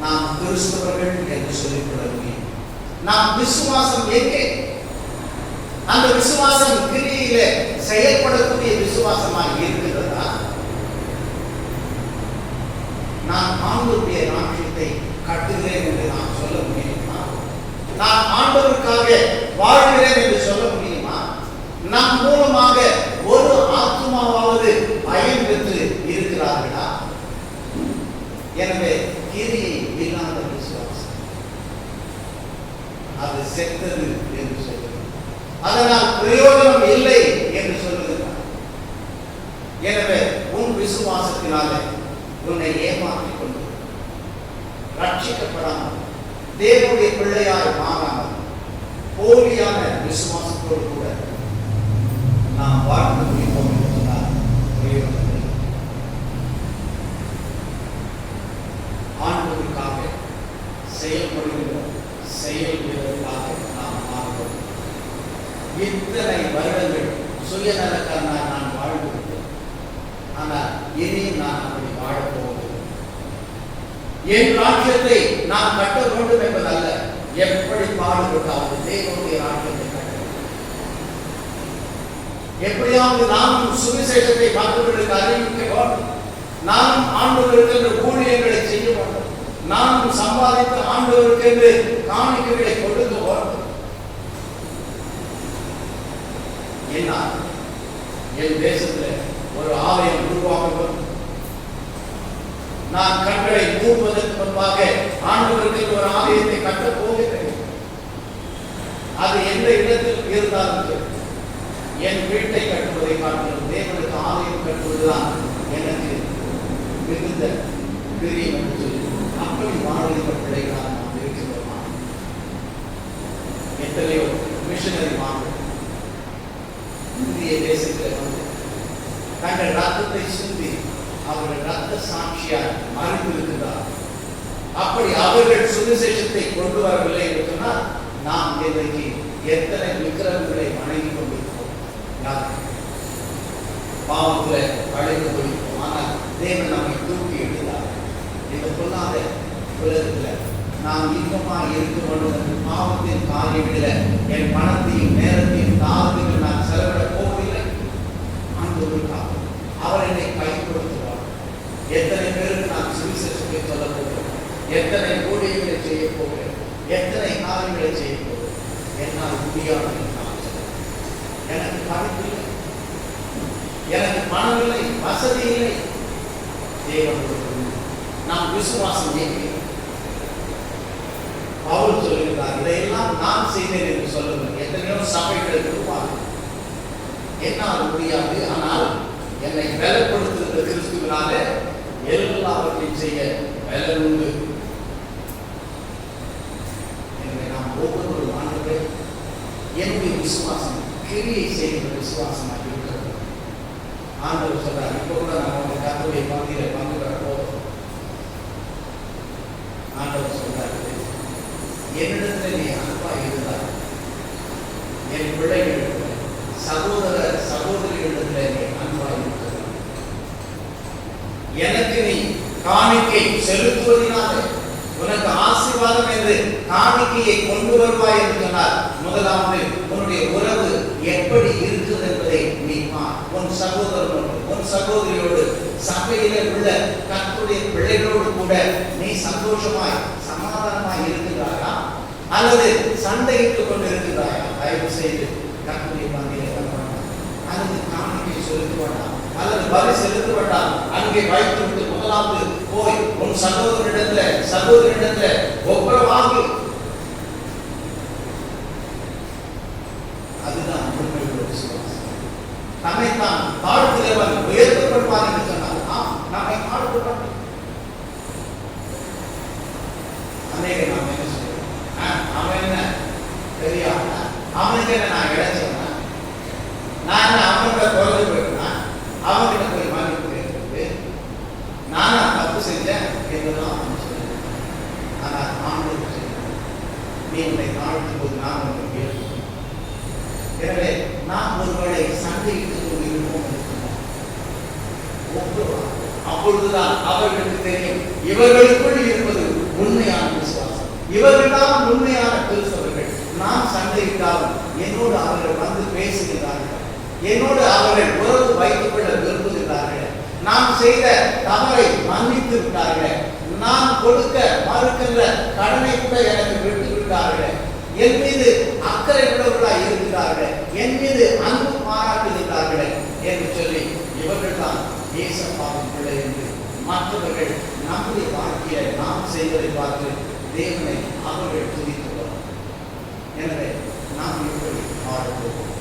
நாம் கிறிஸ்தவர்கள் என்று சொல்லிக்கொள்ள முடியும். நாம் விசுவாசம் எங்கே? அந்த விசுவாசம் கிரியில செயல்படக்கூடிய விசுவாசமாக இருக்கிறதா? நான் ஆண்டவருடைய ராஜ்யத்தை கட்டுகிறேன் என்று நான் சொல்ல முடியுமா? நான் ஆண்டவருக்காக வாழ்கிறேன் என்று சொல்ல முடியுமா? நம் மூலமாக ஒரு ஆத்மாவாவது பயன் பெற்று இருக்கிறார்களா? எனவே கிரியை இல்லாத விசுவாசம் அது செத்தது என்று சொல்லுகிறது. அதனால் பிரயோஜனம் இல்லை என்று சொல்லுகிறார். எனவே உன் விசுவாசத்தினாலே உன்னை ஏமாற்றிக் கொண்டு ரட்சிக்கப்படாமல் தேவனுடைய பிள்ளையாய் மாறாமல் போலியான விசுவாசத்தோடு கூட நாம் வாழ்ந்து முடிப்போம் என்று சொன்னார். ஆண்டவருக்காக செயல்படுகின்ற செயல் வீரர்களாக நாம் மாறுவோம். இத்தனை வருடங்கள் சுயநலக்காரனாக நான் வாழ்ந்துவிட்டேன். ஆனால் இனியும் நான் அப்படி வாழப்போவதில்லை. என் ராஜ்யத்தை நான் கட்ட வேண்டும் என்பதல்ல, எப்படி பாடுபட்டாவது தேவனுடைய ராஜ்யத்தை கட்ட வேண்டும். எப்படியாவது நானும் சுவிசேஷத்தை மற்றவர்களுக்கு அறிவிக்க வேண்டும். நானும் ஆண்டவருக்கு ஊழியர்களை செய்ய வேண்டும். நானும் சம்பாதித்த ஆண்டவருக்கு காணிக்கைகளை கொடுக்க வேண்டும். என்ன என் தேசத்தில் ஒரு ஆலயம் உருவாகும். நான் கண்களை மூடுவதற்கு முன்பாக ஆண்டவருக்கு ஒரு ஆலயத்தை கட்டப் போகிறேன். அது எந்த இடத்தில் இருந்தாலும் என் வீட்டை கட்டுவதை காட்டிலும் தேவனுக்கு ஆலயம் கட்டுவதுதான் எனக்கு மிகுந்த பிரியம் என்று சொல்லி அப்படி வாழ்கிற பிள்ளைகளாக நாம் இருக்கிறோமா? எத்தனையோ மிஷனரி மாணவர்கள் இந்திய தேசத்தில் வந்து தங்கள் ரத்தத்தை சிந்தி அவர்கள் ரத்த சாட்சியார் மறைந்திருக்கிறார். அப்படி அவர்கள் சுவிசேஷத்தை கொண்டு வரவில்லை என்று சொன்னால் நாம் இன்றைக்கு எத்தனை விக்கிரகங்களை வணங்கி கொண்டிருக்கிறோம். பாவத்தில் அழைத்து போயிருக்கோம். ஆனால் தேவன் நம்மை தூக்கி எடுத்தார். இந்த பொல்லாத உலகத்தில் நாம் இன்பமாக இருக்க வேண்டும். பாவத்தின் காரியங்களில் என் பணத்தையும் நேரத்தையும் தாழ்வுகள் நான் செலவிட போவதில்லை. ஆண்டவருக்காக அவர் என்னை பயன்படுத்துவார். எத்தனை பேருக்கு நான் சுவிசேஷத்தை சொல்ல போகிறேன், எத்தனை ஊழியர்களை செய்ய போகிறேன், எத்தனை காரியங்களை செய்ய போகிறேன். என்னால் முடியாது. எனக்கு படிப்பு இல்லை, எனக்கு பணம் இல்லை, வசதி இல்லை. தேவன் நாம் விசுவாசம் எங்கே? பவுல் சொல்லுகிறார், இதையெல்லாம் நான் செய்தேன் என்று சொல்லுங்கள். எத்தனையோ சபைகள் உருவாகும். என்னால் முடியாது, ஆனால் என்னை பலப்படுத்துகிற கிறிஸ்துவினால எல்லாவற்றையும் செய்ய பலன் உண்டு. எனவே நாம் ஒவ்வொரு ஆண்டுகளை என்னுடைய விசுவாசம் கிரியை செய்கிற விசுவாசமாக இருக்கிறது. ஆண்டவர் சொல்றார், இப்போ கூட நம்ம கர்த்தருடைய பந்தியில பங்கு பெற போதும். ஆண்டவர் சொல்றாரு, என்னிடத்தில் நீ அன்பாக இருந்தார் என் பிள்ளைகளிடத்தில் சகோதர சகோதரிகளிடத்தில் நீ அன்பாக இருக்கிறார். எனக்கு நீ காணிக்கை செலுத்துவதனால உனக்கு ஆசீர்வாதம் என்று காணிக்கையை கொண்டு வருவாய் என்று சொன்னார். முதலாவது உன்னுடைய உறவு எப்படி இருக்குது என்பதை நீ உன் சகோதரனோடு உன் சகோதரியோடு சபையில உள்ள கர்த்தருடைய பிள்ளைகளோடு கூட நீ சந்தோஷமாய் சமாதானமாய் இருக்கிறாயா அல்லது சண்டையிட்டுக் கொண்டு இருக்கிறாயா? தயவு செய்து கர்த்தருடைய பந்தியில அல்லது காணிக்கை செலுத்த வேண்டாம் அல்லது பலி செலுத்த வேண்டாம். அங்கே வைத்து விட்டு முதலாவது போய் உன் சகோதரிடத்துல ஒப்புரவாகி. அதுதான் உண்மையுள்ள விசுவாசம். நம்மைத்தான் தாழ்த்துகிறவன் உயர்த்தப்படுவான் என்று சொன்னால் நம்மை தாழ்த்துவான். அநேக நாம் என்ன சொல்றோம்? அவன் என்ன பெரிய அவனுக்கு என்ன நான் இழைச்சவனா? நான் என்ன அவன்கிட்ட குறைஞ்சு போயிட்டேன்னா அவன்கிட்ட போய் மன்னிப்பு கேட்கிறது? நானா தப்பு செஞ்சேன் என்றுதான் அவன் சொல்லுவேன். ஆனால் ஆண்டவர் சொல்லுவேன், நீ உன்னை தாழ்த்தும் போது நான் உன்னை உயர்த்துவேன். எனவே நாம் ஒருவேளை சண்டையிட்டுக் கொண்டு இருப்போம் என்று சொன்னார். ஒவ்வொரு அப்பொழுதுதான் அவர்களுக்கு தெரியும் இவர்களுக்குள் இருப்பது உண்மையான விசுவாசம், இவர்கள்தான் உண்மையான கிறிஸ்தவர்கள். நான் சண்டையிட்டாலும் என்னோடு அவர்கள் வந்து பேசுகிறார்கள், என்னோடு அவர்கள் உறவு வைத்துக் கொள்ள விரும்புகிறார்கள், நான் செய்த தவறை மன்னித்து விட்டார்கள், நான் கொடுக்க மறுக்கின்ற கடனை கூட எனக்கு விட்டு விட்டார்கள், என் மீது அக்கறை உள்ளவர்களாய் இருக்கிறார்கள், என் மீது அன்பு பாராட்டுகிறார்கள் என்று சொல்லி இவர்கள் தான் ஏசப்பாவின் பிள்ளை என்று மற்றவர்கள் நம்முடைய வாழ்க்கையை நாம் செய்வதை பார்த்து தேவனை அவர்கள் துதித்துள்ளனர். எனவே நாம் இப்படி வாழப்போகிறோம்.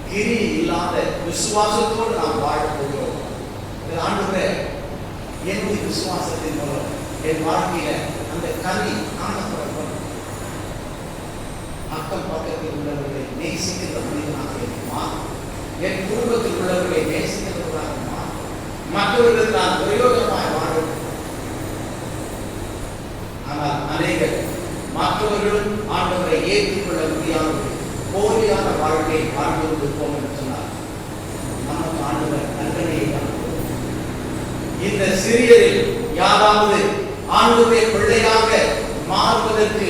கிரி இல்லாத விசுவாசத்தோடு நாம் வாழப்போகிறோம். ஆண்டவரே, என்னுடைய விசுவாசத்தின் மூலம் என் வாழ்க்கையில அந்த கனி காணப்படணும். அக்கம் பக்கத்தில் உள்ளவர்களை நேசிக்கிற மனிதனாக மாறும். என் குடும்பத்தில் உள்ளவர்களை நேசிக்கிறவர்களாக மாறும். மற்றவர்களுக்கு நான் பிரயோஜனமாய் வாழும். ஆனால் அநேகர் மற்றவர்களும் ஆண்டவரை ஏற்றுக்கொள்ள முடியாத போலியான வாழ்க்கை வாழ்ந்து கொண்டிருப்போம் என்று சொன்னார். நமக்கு ஆண்டவர் தண்டனையை இந்த சிறியரில் யாராவது ஆண்டவருடைய பிள்ளையாக மாறுவதற்கு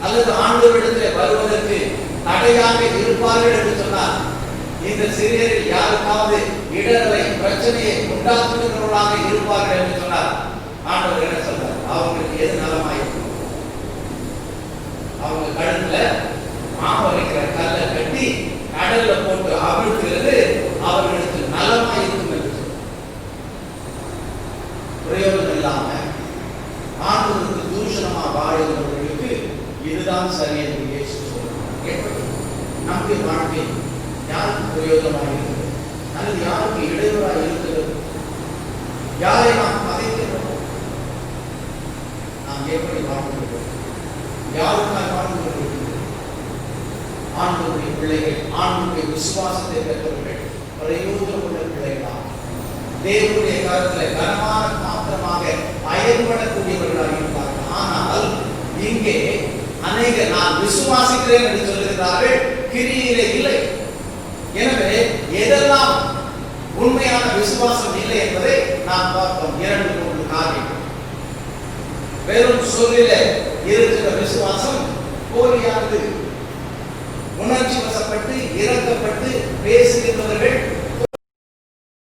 அல்லது ஆண்டவரிடத்தில் வருவதற்கு தடையாக இருப்பார்கள் என்று சொன்னார். இந்த சிறியரில் யாருக்காவது இடர்களை பிரச்சனையை உண்டாக்குகிறவர்களாக இருப்பார்கள் என்று சொன்னார். ஆண்டவர் என்ன சொல்றார்? அவங்களுக்கு எது நலமாயிருக்கும்? அவங்க கழுத்துல மாவரைக்கிற கல்லை கட்டி கடல்ல போட்டு அவிழ்க்கிறது அவர்களுக்கு நலமாயிருக்கும் என்று சொல்றார். பிரயோஜனம் இல்லாம ஆண்டவருக்கு தூஷணமா வாழ்கிறவர்களுக்கு இதுதான் சரி என்று இயேசு சொல்றார். எப்படி நம்முடைய வாழ்க்கை யாருக்கு பிரயோஜனமாக இருக்கிறது அல்லது யாருக்கு இடையூறாக இருக்கிறது? யாரை நாம் பகைக்கிறோம்? நாம் எப்படி வாழ்கிறோம்? யாருக்காக வாழ்கிறோம்? ஆண்டவருடைய பிள்ளைகள், ஆண்டவருடைய விசுவாசத்தை பெற்றவர்கள் பிரயோஜனம் உள்ள பிள்ளைகளாக தேவனுடைய கருத்தில் கனமான பாத்திரமாக பயன்படக்கூடியவர்களாக இருப்பார்கள். ஆனால் இங்கே அநேக நான் விசுவாசிக்கிறேன் என்று சொல்லுகிறார்கள், கிரியிலே இல்லை. எனவே எதெல்லாம் உண்மையான விசுவாசம் இல்லை என்பதை நாம் பார்த்தோம். 2-3 காரியங்கள். வெறும் சொல்லிலே இருக்கிற விசுவாசம் போலியானது. உணர்ச்சி வசப்பட்டு இறக்கப்பட்டு பேசுகின்றவர்கள்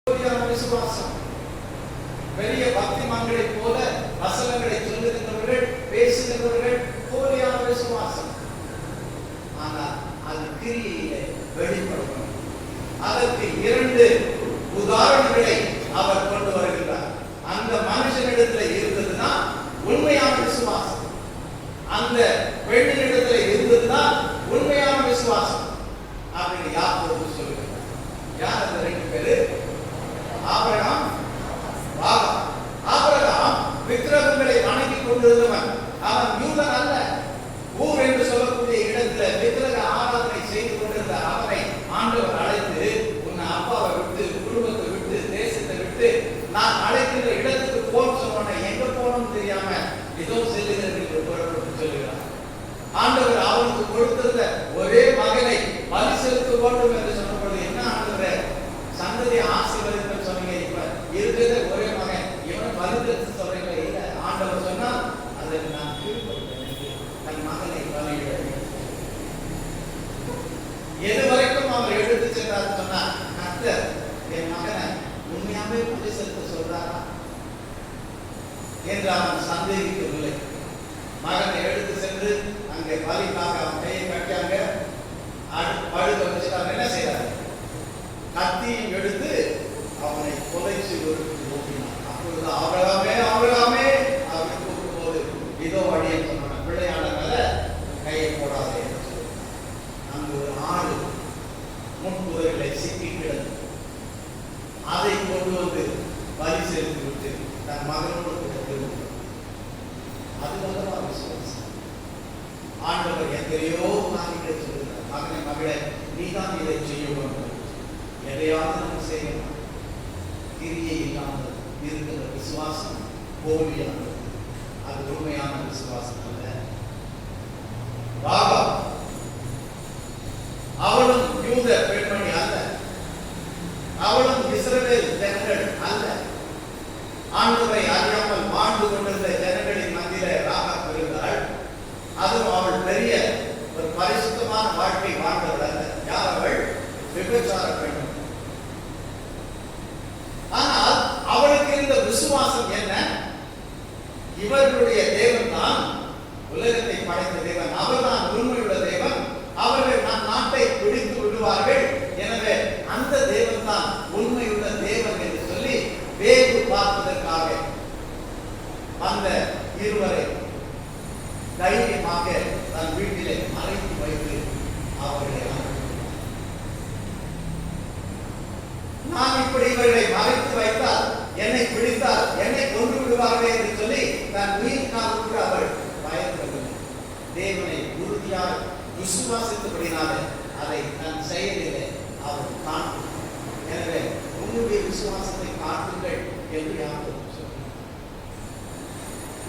போலியான விசுவாசம். பெரிய பக்திமான்களை போல வசனங்களை சொல்லுகின்றவர்கள் பேசுகின்றவர்கள் போலியான விசுவாசம். ஆனால் அது கிரியிலே வெளிப்படும். அதற்கு 2 உதாரணங்களை அவர் கொண்டு வருகிறார். அந்த மனுஷனிடத்தில் இருந்ததுன்னா உண்மையான விசுவாசம், அந்த பெண்ணினிடத்தில் இருந்ததுன்னா உண்மையான விசுவாசம் அப்படின்னு யாக்கோபு சொல்லுகிறார். யார் அந்த 2 பேரு? ஆபிரகாம், ஆகார். ஆபிரகாம் விக்கிரகங்களை வணங்கி கொண்டிருந்தவன். அவன் யூதன் அல்ல. ஊர் என்று சொல்லக்கூடிய இடத்துல விக்கிரக ஆராதனை செய்து கொண்டிருந்த அவனை ஆண்டவர் அழைத்து, உன்னை அப்பாவை விட்டு, குடும்பத்தை விட்டு, தேசத்தை விட்டு நான் அழைக்கின்ற இடத்துக்கு போன்னு சொன்ன, எங்க போகணும்னு தெரியாம ஏதோ செல்லுகிறது என்று புறப்பட்டு சொல்லுகிறார். ஆண்டவர் அவனுக்கு கொடுத்திருந்த ஒரே மகனை பலி செலுத்த வேண்டும் என்று சொன்னபொழுது, என்ன ஆண்டவர் சந்ததி ஆசீர்வதிப்பு சொன்னீங்க, இப்ப இருக்கிறது ஒரே மகன், இவனை பலி செலுத்த சொல்றீங்க. இல்ல, ஆண்டவர் சொன்னால் அதை நான் தன் மகனை பலியிட. எது வரைக்கும் அவர் எடுத்து சென்றார் சொன்னார், கர்த்தர் என் மகனை உண்மையாவே பலி செலுத்த சொல்றாரா என்று அவன் சந்தேகிக்கவில்லை. மகனை எடுத்து சென்று அங்கே பலிக்காக அவன் கையை கட்டியாங்க, படுக்க வச்சுட்டாங்க. என்ன செய்யறாரு? கத்தியும் எடுத்து அவனை கொலை செய்வதற்கு ஓட்டினார். அப்பொழுது ஆபிரகாமே ஆபிரகாமே அவன் கூப்பிடும் போது, இதோ அடியே சொன்னான், பிள்ளையான மேல கையை போடாதே என்று சொல்லி அங்கு ஒரு ஆடு முன்புதர்களை சிக்கி கிடந்து அதை கொண்டு வந்து பலி செலுத்தி விட்டு தன் மகனோடு திரும்ப. அது வல்லவா விசுவாசம்? ஆண்டவர் எத்தனையோ காரியங்களை சொல்கிறார். மகனை, மகளே, நீதான் இதை செய்ய வேண்டும், எதையாவது நம்ம செய்யணும். கிரியை இல்லாமல் இருக்கிற விசுவாசம் போலியானது, அது உண்மையான விசுவாசம் அல்ல. ராகாப் அவளும் யூத பெண்மணி அல்ல, அவளும் இஸ்ரவேல் பெண்கள் அல்ல. இவர்களுடைய தேவன் தான் உலகத்தை படைத்த தேவன். அவர்தான் உண்மையுள்ள தேவன். அவர்கள் நம் நாட்டை பிடித்து விடுவார்கள். எனவே அந்த தேவன் தான் உண்மையுள்ள தேவன் என்று சொல்லி வேவு பார்ப்பதற்காக அந்த இருவரை தைரியமாக தன் வீட்டிலே மறைத்து வைத்து அவர்களை நான் இப்படி இவர்களை மறைத்து வைத்தால் என்னை பிடித்தால் என்னை கொண்டு விடுவார்கள் என்று சொல்லி தன் உயிர்காக கூட அவள் பயப்படவில்லை. தேவனை உறுதியாக விசுவாசித்தபடினாலே அதை தன் செயலிலே அவர் காண்பு. எனவே உங்களுடைய விசுவாசத்தை காட்டுங்கள் என்று யாரும்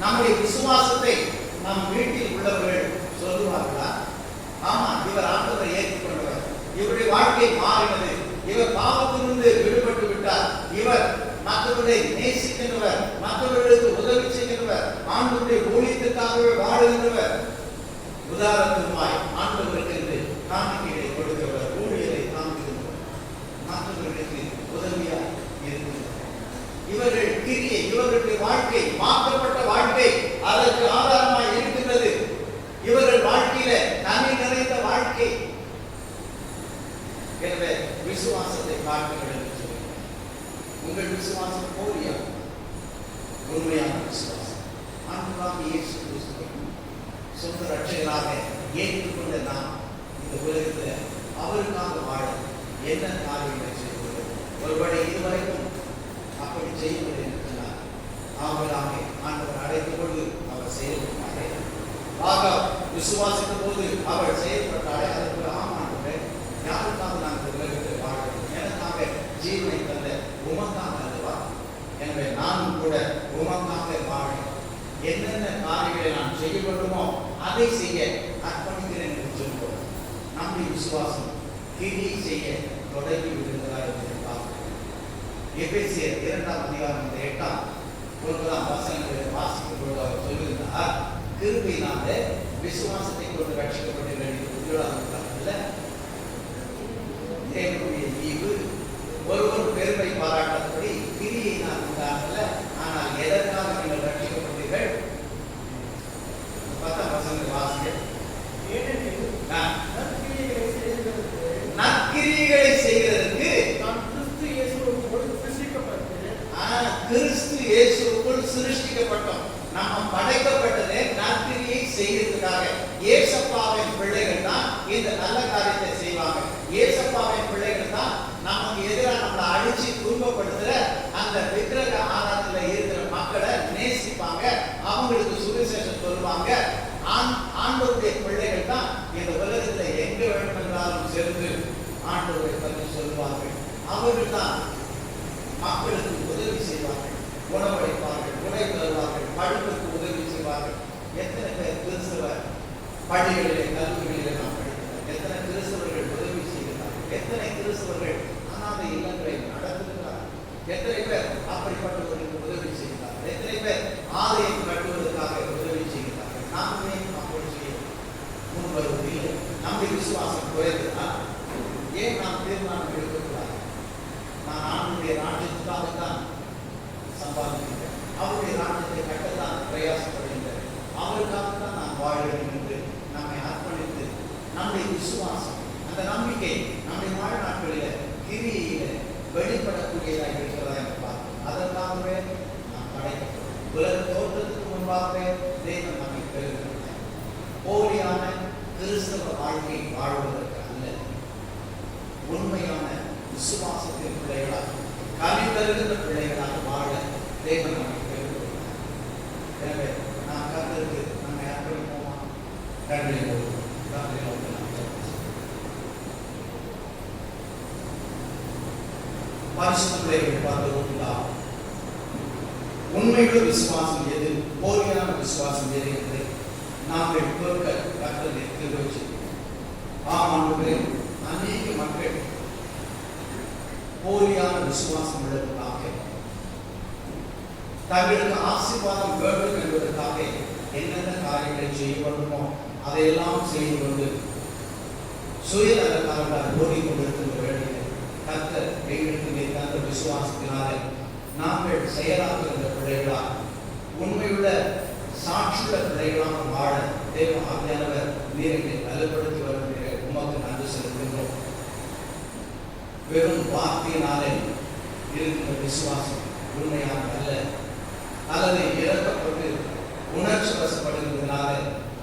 நம்முடைய விசுவாசத்தை நம் வீட்டில் உள்ளவர்கள் சொல்லுவார்களா? ஆமா, இவர் ஆண்டவரை ஏற்றுக்கொண்டவர், இவருடைய வாழ்க்கை மாறினது, இவர் பாவத்திலிருந்து விடுபட்டு விட்டார், இவர் மற்றவர்களை நேசிக்கின்றவர், மற்றவர்களுக்கு உதவி செய்கின்றவர், ஆண்டவருடைய ஊழியத்திற்காகவே வாழுகின்றவர், உதாரணமாய் ஆண்டவருக்கு என்று காணிக்கைகளை கொடுக்கிறவர், ஊழியரை காண்பிக்கிறவர், மற்றவர்களுக்கு உதவியாக இருக்கிறவர். இவர்கள் கிரியை, இவர்களுடைய வாழ்க்கை மாற்றப்பட்ட வாழ்க்கை அதற்கு ஆதாரமாய் இருக்கின்றது. இவர்கள் வாழ்க்கையில நன்மை நிறைந்த வாழ்க்கை. எனவே விசுவாசத்தை காட்டுங்கள் என்று சொல்லுங்கள். உங்கள் விசுவாசம் போலியா? உண்மையான விசுவாசம். ஆண்டவராகிய இயேசு கிறிஸ்துவை சொந்த ரட்சகராக ஏற்றுக்கொண்ட நாம் இந்த உலகத்தில் அவருக்காக வாழ என்ன காரியங்களை செய்வது? ஒருவேளை இதுவரைக்கும் அப்படி செய்வது என்றால் ஆவலாக ஆண்டவர் அழைத்துக் கொண்டு அவர் செயல்பட்டாரே. ஆக விசுவாசித்த போது அவர் செயல்பட்டாரே. அதற்கு ஆமாண்டவரே, யாருக்காக நான் இந்த உலகத்தில் வாழ்கிறேன்? எனக்காக ஜீவனை தந்த உமக்காக அல்லவா? எனவே நானும் கூட உமக்காக வாழ என்னென்ன காரியங்களை நான் செய்ய வேண்டுமோ அதை செய்ய அர்ப்பணிக்கிறேன் என்று சொல்வோம். நம்முடைய விசுவாசம் கிரியை செய்ய தொடங்கி விடுகிறார் என்று பார்க்கிறோம். எபேசியர் 2ஆம் அதிகாரம் 8ஆம் 9ஆம் வசனங்களை வாசிக்கும் பொழுது அவர் சொல்லுகிறார், கிருபையினாலே விசுவாசத்தை கொண்டு ரட்சிக்கப்பட்டீர்கள் என்று உங்களால் தேவனுடைய ஈவு. ஒருவர் பெருமை பாராட்டபடி கிரியை நான் உண்டாகல, ஆனால் எதற்காக நீங்கள் ரட்சிக்கப்பட்டீர்கள்? 10ஆம் வசனத்தை வாசிக்க, நற்கிரியைகளை செய்கிறதற்கு கிறிஸ்து இயேசுவுக்குள் சிருஷ்டிக்கப்பட்டோம். நம்ம படைக்கப்பட்டதே நற்கிரியை செய்யறதுக்காக. இயேசப்பாவின் பிள்ளைகள் தான் இந்த நல்ல காரியத்தை செய்வாங்க. இயேசப்பாவின் பிள்ளைகள் தான் நமக்கு எதிராக நம்மளை அடிச்சு துன்பப்படுத்துற அந்த விக்கிரக ஆராதனையில் இருக்கிற மக்களை நேசிப்பாங்க, அவங்களுக்கு சுவிசேஷம் சொல்லுவாங்க. ஆண்டவருடைய பிள்ளைகள் தான் இந்த உலகத்தில் எங்க வேண்டுமென்றாலும் சென்று ஆண்டவரை பற்றி சொல்லுவார்கள். அவர்கள் தான் மக்களுக்கு உதவி செய்வார்கள், உணவளிப்பார்கள், உடை தருவார்கள், படிப்புக்கு உதவி செய்வார்கள். எத்தனை பேர் கிறிஸ்தவ பள்ளிகளிலே கல்லூரிகளிலே நாம் படிக்கிறோம்? எத்தனை கிறிஸ்தவர்கள் உதவி செய்கிறார்கள்? எத்தனை கிறிஸ்தவர்கள் அனாதை இல்லங்களை நடத்துகிறார்கள்? எத்தனை பேர் அப்படிப்பட்டவர்களுக்கு உதவி செய்கிறார்கள்? எத்தனை பேர் ஆலயம் கட்டுவதற்காக உதவி செய்கிறார்கள்? நாமே அப்படி செய்ய முன்வருவதில்லை. நம்முடைய விசுவாசம் குறைந்ததுனால் ஏன் நாம் தீர்மானம் எடுக்கக்கூடாது? நான் ஆண்டுடைய ராஜ்யத்துக்காகத்தான் சம்பாதிக்கிறேன், அவருடைய ராஜ்யத்தை கட்டத்தான் பிரயாசப்படுகின்றேன், அவருக்காகத்தான் நான் வாழ்கிறேன் என்று நம்மை அர்ப்பணித்து நம்முடைய விசுவாசம், அந்த நம்பிக்கை நம்முடைய வாழ்நாட்களில் கிரியில வெளிப்படக்கூடியதாக இருக்கிறதா என்று பார்க்கிறோம். அதற்காகவே நாம் படைக்கப்படும். உலக தோற்றத்துக்கு முன்பாகவே தேவன் நம்மை பெறுகிறார். போலியான கிறிஸ்தவ வாழ்க்கை வாழ்வதற்கு அல்ல, உண்மையான விசுவாசத்தின் பிள்ளைகளாக, கனிதருகின்ற பிள்ளைகளாக வாழ தேவன் நம்மை பெறுகிறார். எனவே நாம் கர்த்தருக்கு நம்மை அர்ப்பணிப்போமா? கண்களை மூடுவோம். பரிசுத்தங்களை பார்க்கிறோம்களா? உண்மையுள்ள விசுவாசம் எது, போலியான விசுவாசம் எது என்று நாங்கள் பொறுக்க கர்த்தரை கிருபை செய்வோம். ஆமாண்டவரே, அநேக மக்கள் போலியான விசுவாசம் உள்ளதற்காக, தங்களுக்கு ஆசீர்வாதம் வேண்டும் என்பதற்காக என்னென்ன காரியங்களை செய்ய வேண்டுமோ அதையெல்லாம் செய்து கொண்டு சுயநலக்காரர்களால் ஓடிக்கொண்டிருக்கின்ற வேளையில் கர்த்தர் எங்களுக்கு தந்த விசுவாசத்தினாலே நாங்கள் செயலாக்குகின்ற பிள்ளைகளால், உண்மையுள்ள பிள்ளைகளாக வாழ தேவ ஆவியானவர் நீர் என்னை பலப்படுத்தி வருகிற உமக்கு நன்றி செலுத்துகிறோம். வெறும் வார்த்தையினாலே இருக்கின்ற விசுவாசம் உண்மையாக அல்ல, அல்லது இறக்கப்பட்டு உணர்ச்சி வசப்படுகிறதுனால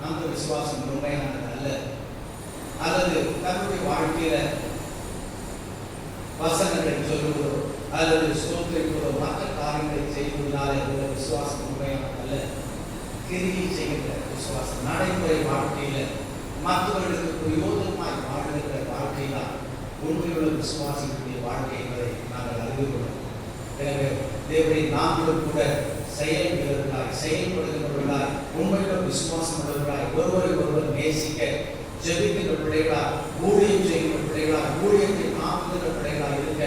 அந்த விசுவாசம் உண்மையானது அல்ல, அல்லது தன்னுடைய வாழ்க்கையில வசனங்களை சொல்லுவதோ அல்லது ஸ்தோத்திரிப்பதோ மற்ற காரியங்களை செய்வதனால இந்த விசுவாசம் உண்மையானது அல்ல. கிரியை செய்கின்ற விசுவாசம், நடைமுறை வாழ்க்கையில மற்றவர்களுக்கு பிரயோஜனமாய் வாழ்கின்ற வாழ்க்கையில உண்மையுள்ள விசுவாசிகளுடைய வாழ்க்கை என்பதை நாங்கள் அறிந்து கொள்வோம். எனவே தேவனை நாங்களும் கூட செயல்படுகின்றவர்களாய் உண்மையுள்ள விசுவாசம் உள்ளவர்களாய் ஒருவரை ஒருவர் நேசிக்க ஜெபிக்கின்ற பிள்ளைகளாய் ஊழியம் செய்கின்ற பிள்ளைகளாய் ஊழியத்தை காக்குகின்ற பிள்ளைகளாய் இருக்க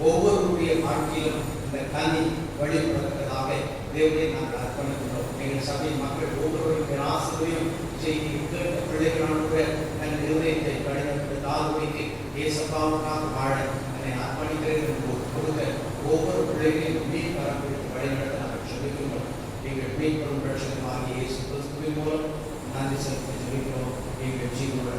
ஒவ்வொருவருடைய வாழ்க்கையிலும் இந்த கனி வழிபடுவதற்காக தேவனை நாங்கள் அர்ப்பணிக்கிறோம். எங்கள் சபை மக்கள் ஒவ்வொருவருடைய ஆசிரியம் செய்தி கேட்ட பிள்ளைகளான என் இருதயத்தை வழிநடத்த தாழ்மைக்கு ஏசப்பாவுக்காக வாழ என்னை அர்ப்பணிக்கிறேன் என்று கொடுக்க ஒவ்வொரு பிள்ளைகளையும் மீன் பரப்பிற்கு வழிநடத்த நாங்கள் ஜெபிக்கிறோம். எங்கள் மீன்படும் பிரச்சனை இயேசு கிறிஸ்துவின் மூலம் நன்றி செலுத்தி ஜெபிக்கிறோம். எங்கள் ஜீவனோட